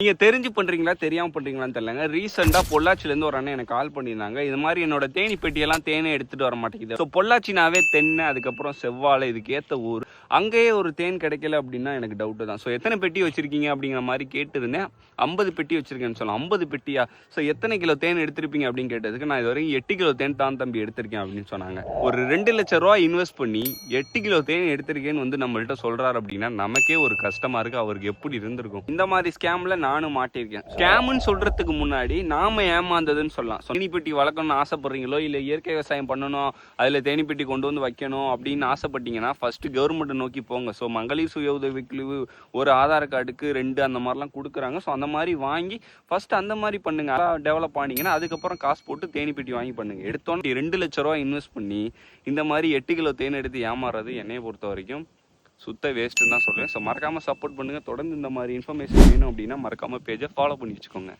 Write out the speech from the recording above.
நீங்க தெரிஞ்சு பண்றீங்களா தெரியாம பண்றீங்களான்னு தெரியலங்க. ரீசெண்டா பொள்ளாச்சில இருந்து ஒரு அண்ணன் எனக்கு கால் பண்ணியிருந்தாங்க. இது மாதிரி என்னோட தேனி பெட்டியெல்லாம் தேனே எடுத்துட்டு வர மாட்டேங்குது. ஸோ பொள்ளாச்சினாவே தென்னை, அதுக்கப்புறம் செவ்வாழை, இதுக்கு ஏத்த ஊர். அங்கேயே ஒரு தேன் கிடைக்கல அப்படின்னா எனக்கு டவுட்டு தான். ஸோ எத்தனை பெட்டி வச்சிருக்கீங்க அப்படிங்கிற மாதிரி கேட்டிருந்தேன். 50 பெட்டி வச்சிருக்கேன்னு சொல்லலாம். 50 பெட்டியா? ஸோ எத்தனை கிலோ தேன் எடுத்திருப்பீங்க அப்படின்னு கேட்டதுக்கு நான் இது வரைக்கும் 8 கிலோ தேன் தான் தம்பி எடுத்திருக்கேன் அப்படின்னு சொன்னாங்க. ஒரு 2 லட்சம் ரூபாய் இன்வெஸ்ட் பண்ணி 8 கிலோ தேன் எடுத்திருக்கேன்னு வந்து நம்மள்ட்ட சொல்றாரு அப்படின்னா நமக்கே ஒரு கஷ்டமா இருக்கு. அவருக்கு எப்படி இருந்திருக்கும்? இந்த மாதிரி ஸ்கேம்ல நானும் மாட்டிருக்கேன். ஸ்கேம்னு சொல்றதுக்கு முன்னாடி நாம ஏமாந்ததுன்னு சொல்லலாம். தேனிப்பெட்டி வளர்க்கணும்னு ஆசைப்படுறீங்களோ இல்ல இயற்கை விவசாயம் பண்ணணும், அதுல தேனிப்பெட்டி கொண்டு வந்து வைக்கணும் அப்படின்னு ஆசைப்பட்டீங்கன்னா ஃபர்ஸ்ட் கவர்மெண்ட் நோக்கி போங்க. ஸோ மகளிர் சுய உதவிக்குழு ஒரு ஆதார் கார்டுக்கு 2 அந்த மாதிரிலாம் கொடுக்குறாங்க. ஸோ அந்த மாதிரி வாங்கி ஃபர்ஸ்ட் அந்த மாதிரி பண்ணுங்க. டெவலப் ஆனீங்கன்னா அதுக்கப்புறம் காசு போட்டு தேனிப்பெட்டி வாங்கி பண்ணுங்க. எடுத்தோன்னு 2 லட்சம் ரூபாய் இன்வெஸ்ட் பண்ணி இந்த மாதிரி 8 கிலோ தேன் எடுத்து ஏமாறுறது என்னைய பொறுத்த வரைக்கும் சுத்த வேஸ்ட்டுன்னு தான் சொல்லுவேன். ஸோ மறக்காமல் சப்போர்ட் பண்ணுங்கள். தொடர்ந்து இந்த மாதிரி இன்ஃபர்மேஷன் வேணும் அப்படின்னா மறக்காமல் பேஜை ஃபாலோ பண்ணி வச்சுக்கோங்க.